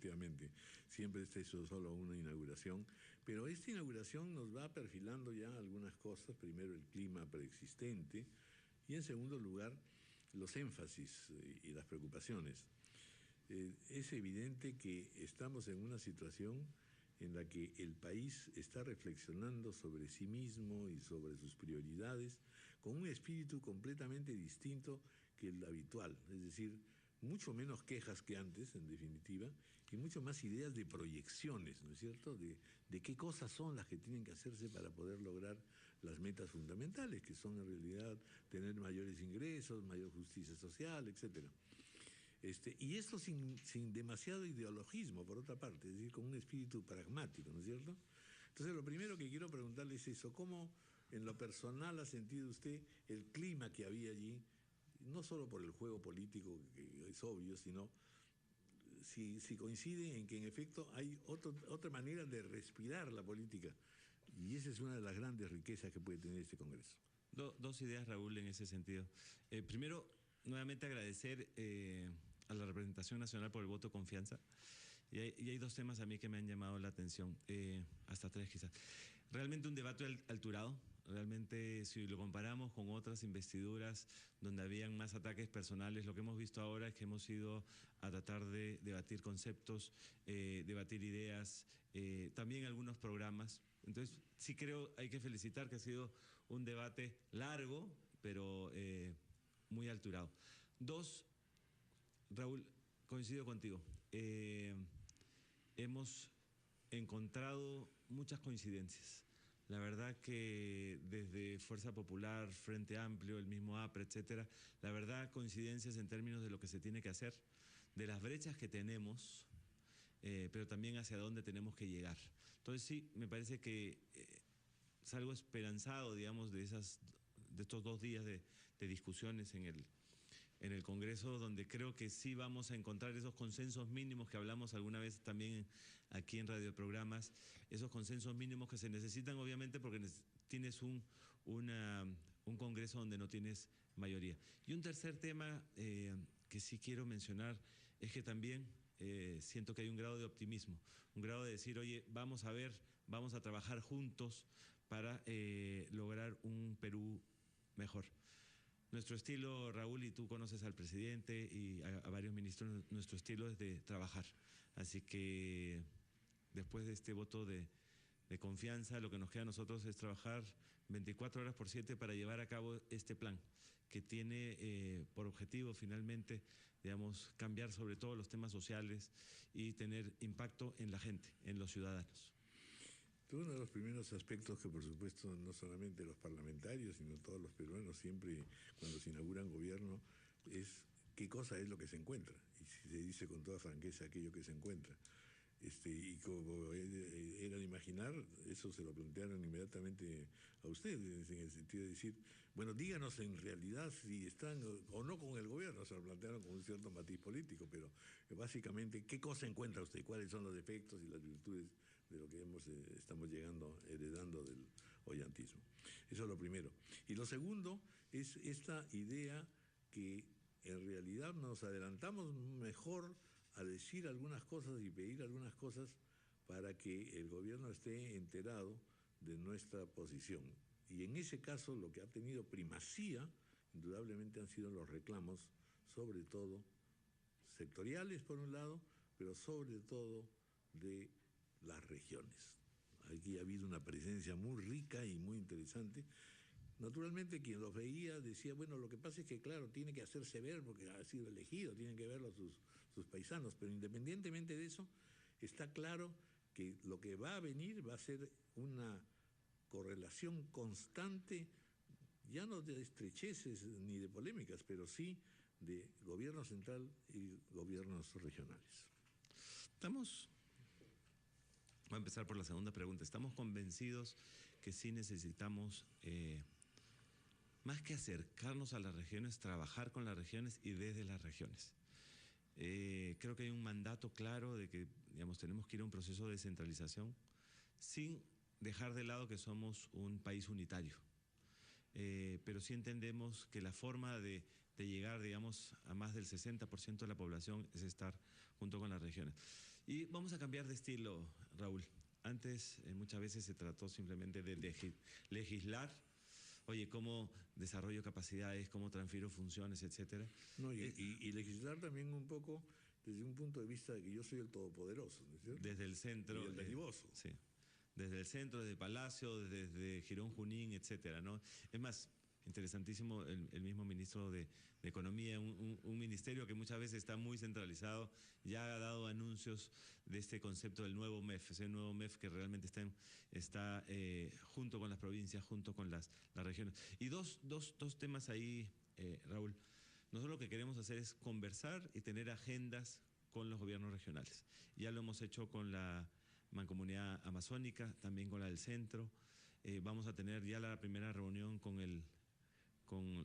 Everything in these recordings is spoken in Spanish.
efectivamente. Siempre esta es solo una inauguración, pero esta inauguración nos va perfilando ya algunas cosas. Primero, el clima preexistente y, en segundo lugar, los énfasis y las preocupaciones. Es evidente que estamos en una situación en la que el país está reflexionando sobre sí mismo y sobre sus prioridades con un espíritu completamente distinto que el habitual, es decir, mucho menos quejas que antes, en definitiva, y mucho más ideas de proyecciones, ¿no es cierto?, de qué cosas son las que tienen que hacerse para poder lograr las metas fundamentales, que son en realidad tener mayores ingresos, mayor justicia social, etcétera. Y esto sin demasiado ideologismo, por otra parte, es decir, con un espíritu pragmático, ¿no es cierto? Entonces, lo primero que quiero preguntarle es eso: ¿cómo en lo personal ha sentido usted el clima que había allí? No solo por el juego político, que es obvio, sino si coincide en que en efecto hay otra manera de respirar la política. Y esa es una de las grandes riquezas que puede tener este Congreso. Dos ideas, Raúl, en ese sentido. Primero, nuevamente agradecer a la representación nacional por el voto de confianza. Y hay dos temas a mí que me han llamado la atención, hasta tres quizás. Realmente un debate alturado. Realmente, si lo comparamos con otras investiduras donde habían más ataques personales, lo que hemos visto ahora es que hemos ido a tratar de debatir conceptos, debatir ideas, también algunos programas. Entonces, sí creo, hay que felicitar que ha sido un debate largo, pero muy alturado. Dos, Raúl, coincido contigo. Hemos encontrado muchas coincidencias. La verdad que desde Fuerza Popular, Frente Amplio, el mismo APRE, etcétera, la verdad coincidencias en términos de lo que se tiene que hacer, de las brechas que tenemos, pero también hacia dónde tenemos que llegar. Entonces sí, me parece que salgo esperanzado, digamos, de estos 2 días de discusiones en el Congreso, donde creo que sí vamos a encontrar esos consensos mínimos que hablamos alguna vez también aquí en radioprogramas, esos consensos mínimos que se necesitan obviamente porque tienes un Congreso donde no tienes mayoría. Y un tercer tema que sí quiero mencionar es que también siento que hay un grado de optimismo, un grado de decir, oye, vamos a ver, vamos a trabajar juntos para lograr un Perú mejor. Nuestro estilo, Raúl, y tú conoces al presidente y a varios ministros, nuestro estilo es de trabajar. Así que después de este voto de confianza, lo que nos queda a nosotros es trabajar 24 horas por 7 para llevar a cabo este plan, que tiene por objetivo finalmente, digamos, cambiar sobre todo los temas sociales y tener impacto en la gente, en los ciudadanos. Uno de los primeros aspectos que, por supuesto, no solamente los parlamentarios, sino todos los peruanos siempre, cuando se inauguran gobierno, es qué cosa es lo que se encuentra. Y si se dice con toda franqueza aquello que se encuentra. Y como era de imaginar, eso se lo plantearon inmediatamente a ustedes, en el sentido de decir, bueno, díganos en realidad si están o no con el gobierno. Se lo plantearon con un cierto matiz político, pero básicamente, ¿qué cosa encuentra usted? ¿Cuáles son los defectos y las virtudes de lo que estamos heredando del ollantismo? Eso es lo primero. Y lo segundo es esta idea que en realidad nos adelantamos mejor a decir algunas cosas y pedir algunas cosas para que el gobierno esté enterado de nuestra posición. Y en ese caso lo que ha tenido primacía, indudablemente, han sido los reclamos, sobre todo sectoriales por un lado, pero sobre todo de las regiones. Aquí ha habido una presencia muy rica y muy interesante. Naturalmente, quien los veía decía, bueno, lo que pasa es que, claro, tiene que hacerse ver porque ha sido elegido, tienen que verlo sus paisanos, pero independientemente de eso, está claro que lo que va a venir va a ser una correlación constante, ya no de estrecheces ni de polémicas, pero sí de gobierno central y gobiernos regionales. Voy a empezar por la segunda pregunta. ¿Estamos convencidos que sí necesitamos más que acercarnos a las regiones, trabajar con las regiones y desde las regiones? Creo que hay un mandato claro de que, digamos, tenemos que ir a un proceso de descentralización sin dejar de lado que somos un país unitario. Pero sí entendemos que la forma de llegar, digamos, a más del 60% de la población es estar junto con las regiones. Y vamos a cambiar de estilo, Raúl. Antes muchas veces se trató simplemente de legislar, oye, cómo desarrollo capacidades, cómo transfiero funciones, etcétera. No, y legislar también un poco desde un punto de vista de que yo soy el todopoderoso, ¿no es cierto? Desde el centro. Y el dadivoso. Sí. Desde el centro, desde Palacio, desde Girón Junín, etcétera, ¿no? Es más, interesantísimo el mismo ministro de Economía, un ministerio que muchas veces está muy centralizado, ya ha dado anuncios de este concepto del nuevo MEF, ese nuevo MEF que realmente está junto con las provincias, junto con las regiones. Y dos temas ahí, Raúl. Nosotros lo que queremos hacer es conversar y tener agendas con los gobiernos regionales. Ya lo hemos hecho con la Mancomunidad Amazónica, también con la del Centro. Vamos a tener ya la primera reunión con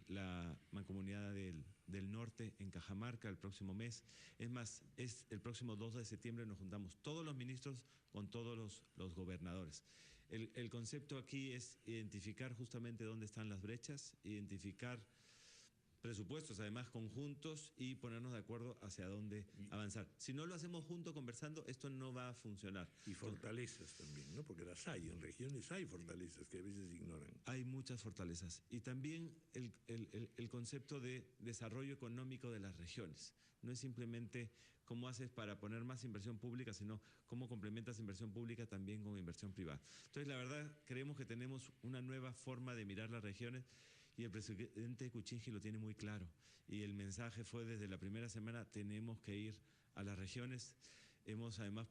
la Mancomunidad del Norte en Cajamarca el próximo mes. Es más, es el próximo 2 de septiembre nos juntamos todos los ministros con todos los gobernadores. El concepto aquí es identificar justamente dónde están las brechas, identificar presupuestos, además conjuntos, y ponernos de acuerdo hacia dónde avanzar. Si no lo hacemos juntos conversando, esto no va a funcionar. Y fortalezas también, ¿no? Porque las hay, en regiones hay fortalezas que a veces ignoran. Hay muchas fortalezas. Y también el concepto de desarrollo económico de las regiones. No es simplemente cómo haces para poner más inversión pública, sino cómo complementas inversión pública también con inversión privada. Entonces, la verdad, creemos que tenemos una nueva forma de mirar las regiones. Y el presidente Kuczynski lo tiene muy claro. Y el mensaje fue desde la primera semana, tenemos que ir a las regiones. Hemos además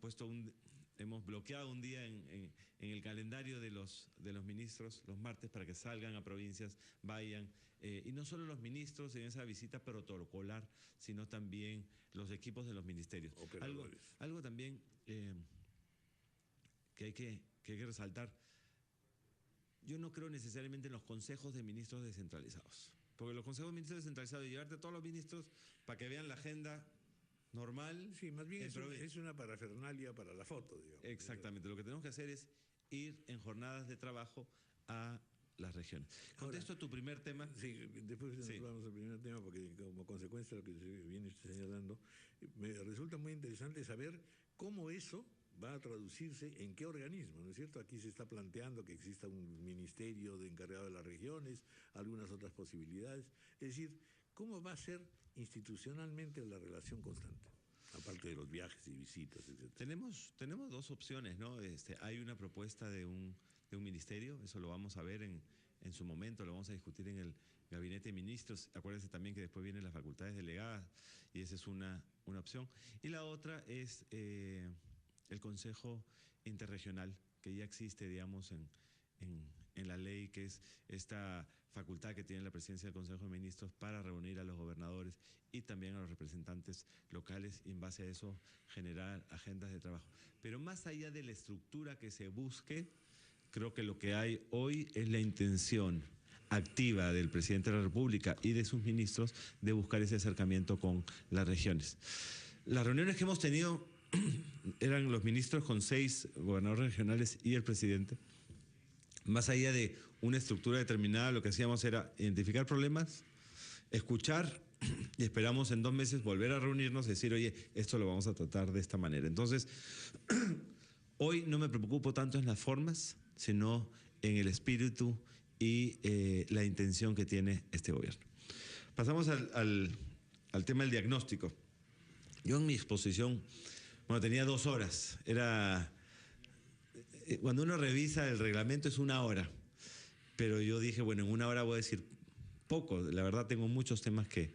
hemos bloqueado un día en el calendario de los ministros, los martes, para que salgan a provincias, vayan. Y no solo los ministros en esa visita protocolar, sino también los equipos de los ministerios. Algo también que hay que resaltar. Yo no creo necesariamente en los consejos de ministros descentralizados. Porque los consejos de ministros descentralizados, llevarte a todos los ministros para que vean la agenda normal. Sí, más bien es una parafernalia para la foto, digamos. Exactamente. Lo que tenemos que hacer es ir en jornadas de trabajo a las regiones. Contesto tu primer tema. Sí, después nos vamos al primer tema, porque como consecuencia de lo que se viene señalando, me resulta muy interesante saber cómo eso va a traducirse en qué organismo, ¿no es cierto? Aquí se está planteando que exista un ministerio de encargado de las regiones, algunas otras posibilidades. Es decir, ¿cómo va a ser institucionalmente la relación constante? Aparte de los viajes y visitas, etc. Tenemos dos opciones, ¿no? Hay una propuesta de un ministerio, eso lo vamos a ver en su momento, lo vamos a discutir en el gabinete de ministros. Acuérdense también que después vienen las facultades delegadas y esa es una opción. Y la otra es el Consejo Interregional, que ya existe, digamos, en la ley, que es esta facultad que tiene la presidencia del Consejo de Ministros para reunir a los gobernadores y también a los representantes locales y en base a eso generar agendas de trabajo. Pero más allá de la estructura que se busque, creo que lo que hay hoy es la intención activa del presidente de la República y de sus ministros de buscar ese acercamiento con las regiones. Las reuniones que hemos tenido eran los ministros con 6 gobernadores regionales y el presidente. Más allá de una estructura determinada, lo que hacíamos era identificar problemas, escuchar y esperamos en 2 meses volver a reunirnos y decir, oye, esto lo vamos a tratar de esta manera. Entonces, hoy no me preocupo tanto en las formas, sino en el espíritu y la intención que tiene este gobierno. Pasamos al tema del diagnóstico. Yo en mi exposición, tenía 2 horas. Cuando uno revisa el reglamento es 1 hora. Pero yo dije, bueno, en 1 hora voy a decir poco. La verdad tengo muchos temas que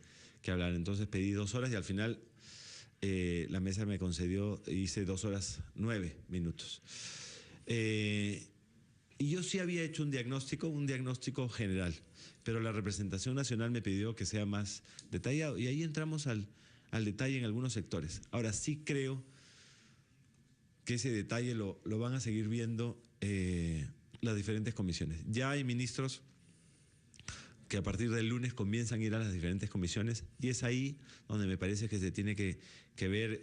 hablar. Entonces pedí 2 horas y al final la mesa me concedió, hice 2 horas 9 minutos. Y yo sí había hecho un diagnóstico general, pero la representación nacional me pidió que sea más detallado. Y ahí entramos al detalle en algunos sectores. Ahora sí creo que ese detalle lo van a seguir viendo las diferentes comisiones. Ya hay ministros que a partir del lunes comienzan a ir a las diferentes comisiones y es ahí donde me parece que se tiene que ver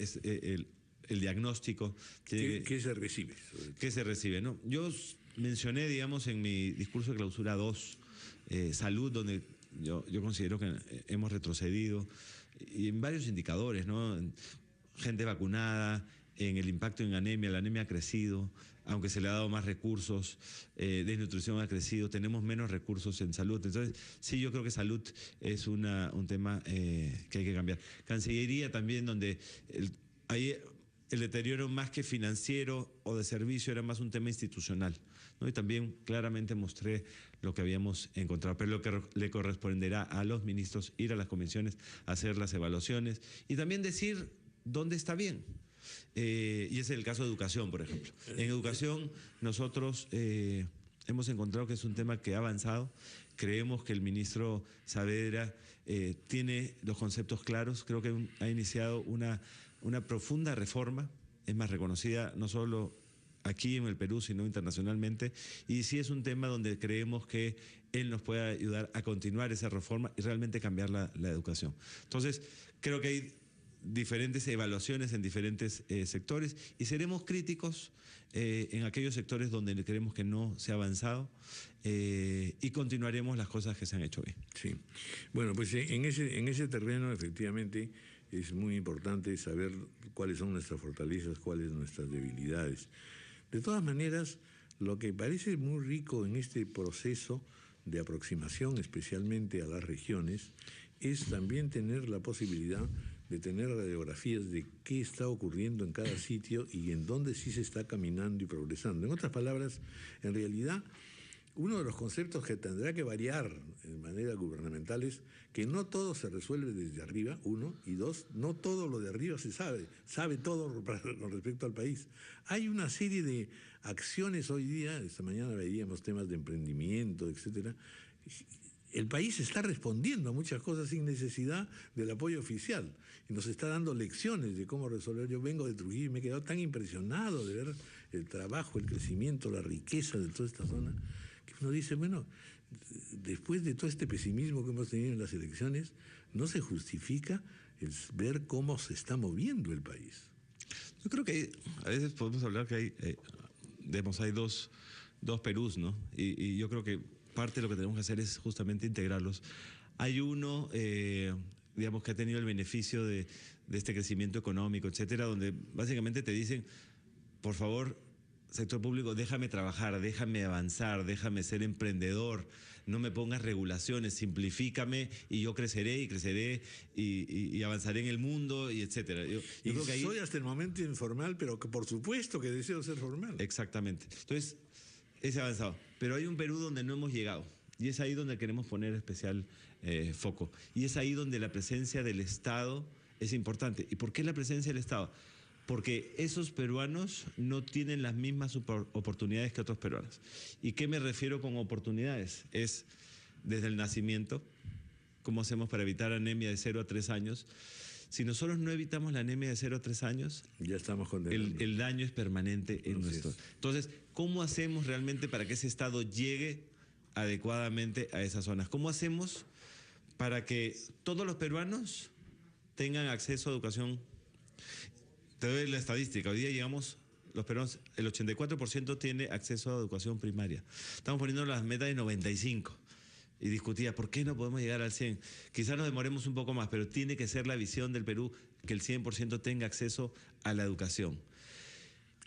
el diagnóstico. ¿Qué se recibe? ¿Qué se recibe? ¿No? Yo mencioné, digamos, en mi discurso de clausura 2, salud, donde yo considero que hemos retrocedido y en varios indicadores, ¿no? Gente vacunada, en el impacto en anemia. La anemia ha crecido, aunque se le ha dado más recursos, desnutrición ha crecido, tenemos menos recursos en salud. Entonces, sí, yo creo que salud es un tema que hay que cambiar. Cancillería también, donde ahí el deterioro más que financiero o de servicio era más un tema institucional, ¿no? Y también claramente mostré lo que habíamos encontrado, pero lo que le corresponderá a los ministros ir a las comisiones, hacer las evaluaciones y también decir dónde está bien. Y ese es el caso de educación, por ejemplo. En educación nosotros hemos encontrado que es un tema que ha avanzado. Creemos que el ministro Saavedra tiene los conceptos claros. Creo que ha iniciado una profunda reforma. Es más reconocida no solo aquí en el Perú, sino internacionalmente. Y sí es un tema donde creemos que él nos puede ayudar a continuar esa reforma y realmente cambiar la educación. Entonces, creo que hay diferentes evaluaciones en diferentes sectores y seremos críticos en aquellos sectores donde creemos que no se ha avanzado y continuaremos las cosas que se han hecho bien. Sí. Bueno, pues en ese terreno efectivamente es muy importante saber cuáles son nuestras fortalezas, cuáles nuestras debilidades. De todas maneras, lo que parece muy rico en este proceso de aproximación, especialmente a las regiones, es también tener la posibilidad de tener radiografías de qué está ocurriendo en cada sitio y en dónde sí se está caminando y progresando. En otras palabras, en realidad, uno de los conceptos que tendrá que variar de manera gubernamental es que no todo se resuelve desde arriba, uno, y dos, no todo lo de arriba se sabe todo con respecto al país. Hay una serie de acciones hoy día, esta mañana veíamos temas de emprendimiento, etcétera. El país está respondiendo a muchas cosas sin necesidad del apoyo oficial y nos está dando lecciones de cómo resolver. Yo vengo de Trujillo y me he quedado tan impresionado de ver el trabajo, el crecimiento, la riqueza de toda esta zona, que uno dice, bueno, después de todo este pesimismo que hemos tenido en las elecciones, no se justifica el ver cómo se está moviendo el país. Yo creo que a veces podemos hablar que hay dos Perús, ¿no? Y yo creo que parte de lo que tenemos que hacer es justamente integrarlos. Hay uno, digamos, que ha tenido el beneficio de este crecimiento económico, etcétera, donde básicamente te dicen, por favor, sector público, déjame trabajar, déjame avanzar, déjame ser emprendedor, no me pongas regulaciones, simplifícame y yo creceré y avanzaré en el mundo y etcétera. Yo creo que ahí soy hasta el momento informal, pero que por supuesto que deseo ser formal. Exactamente. Entonces, es avanzado. Pero hay un Perú donde no hemos llegado y es ahí donde queremos poner especial foco. Y es ahí donde la presencia del Estado es importante. ¿Y por qué la presencia del Estado? Porque esos peruanos no tienen las mismas oportunidades que otros peruanos. ¿Y qué me refiero con oportunidades? Es desde el nacimiento, cómo hacemos para evitar anemia de 0 a 3 años. Si nosotros no evitamos la anemia de 0 a 3 años, ya estamos condenando. El daño es permanente en nuestro. Entonces, ¿cómo hacemos realmente para que ese Estado llegue adecuadamente a esas zonas? ¿Cómo hacemos para que todos los peruanos tengan acceso a educación? Te doy la estadística. Hoy día llegamos, los peruanos, el 84% tiene acceso a educación primaria. Estamos poniendo las metas de 95%. Y discutía, ¿por qué no podemos llegar al 100%? Quizás nos demoremos un poco más, pero tiene que ser la visión del Perú que el 100% tenga acceso a la educación,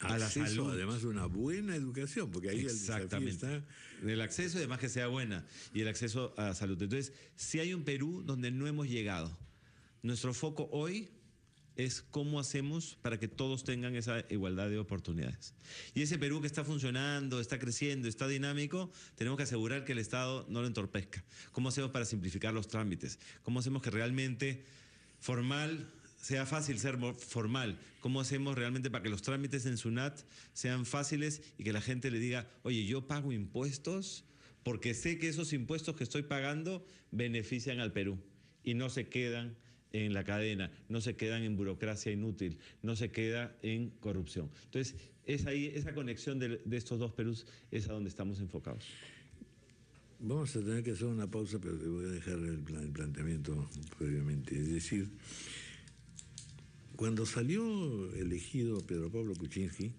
a la salud. Además de una buena educación, porque ahí exactamente el desafío está. El acceso y además que sea buena, y el acceso a la salud. Entonces, si hay un Perú donde no hemos llegado, nuestro foco hoy es cómo hacemos para que todos tengan esa igualdad de oportunidades. Y ese Perú que está funcionando, está creciendo, está dinámico, tenemos que asegurar que el Estado no lo entorpezca. ¿Cómo hacemos para simplificar los trámites? ¿Cómo hacemos que realmente sea fácil ser formal? ¿Cómo hacemos realmente para que los trámites en SUNAT sean fáciles y que la gente le diga, oye, yo pago impuestos porque sé que esos impuestos que estoy pagando benefician al Perú y no se quedan en la cadena, no se quedan en burocracia inútil, no se queda en corrupción? Entonces, es ahí, esa conexión de estos dos Perús es a donde estamos enfocados. Vamos a tener que hacer una pausa, pero te voy a dejar el planteamiento previamente. Es decir, cuando salió elegido Pedro Pablo Kuczynski,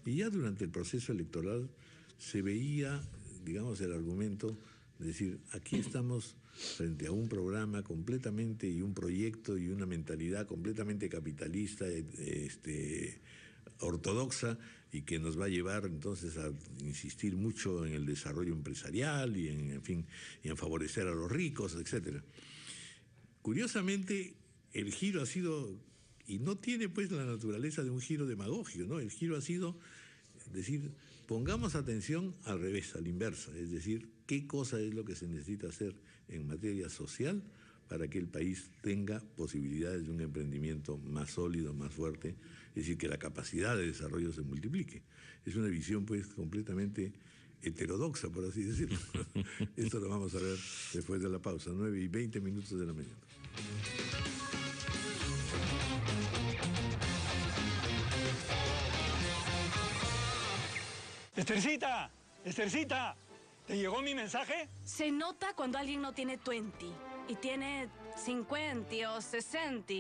y ya durante el proceso electoral se veía, digamos, el argumento de decir, aquí estamos frente a un programa completamente y un proyecto y una mentalidad completamente capitalista, ortodoxa y que nos va a llevar entonces a insistir mucho en el desarrollo empresarial y en fin, y en favorecer a los ricos, etcétera. Curiosamente, el giro ha sido, y no tiene pues la naturaleza de un giro demagógico, ¿no? El giro ha sido decir, pongamos atención al revés, a la inversa, es decir, qué cosa es lo que se necesita hacer en materia social para que el país tenga posibilidades de un emprendimiento más sólido, más fuerte, es decir, que la capacidad de desarrollo se multiplique. Es una visión pues completamente heterodoxa, por así decirlo. Esto lo vamos a ver después de la pausa, 9:20 de la mañana. Estercita, ¿te llegó mi mensaje? Se nota cuando alguien no tiene 20 y tiene 50 o 60.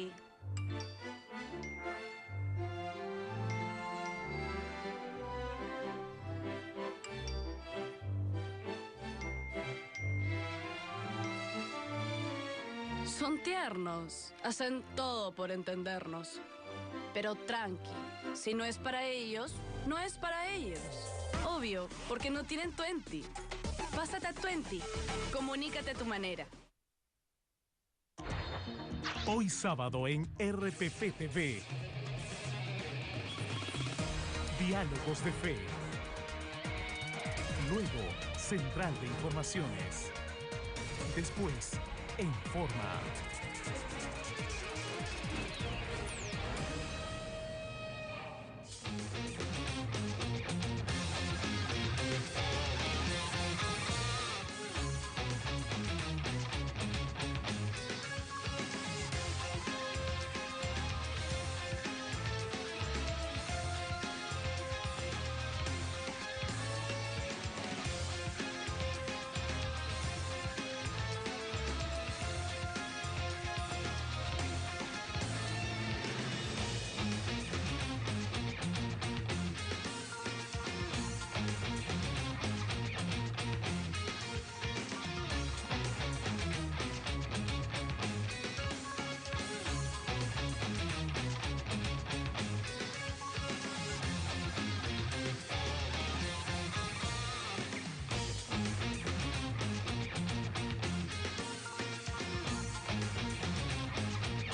Son tiernos, hacen todo por entendernos. Pero tranqui, si no es para ellos, no es para ellos. Obvio, porque no tienen 20. Pásate a 20. Comunícate a tu manera. Hoy sábado en RPP TV. Diálogos de Fe. Luego, Central de Informaciones. Después, En Forma.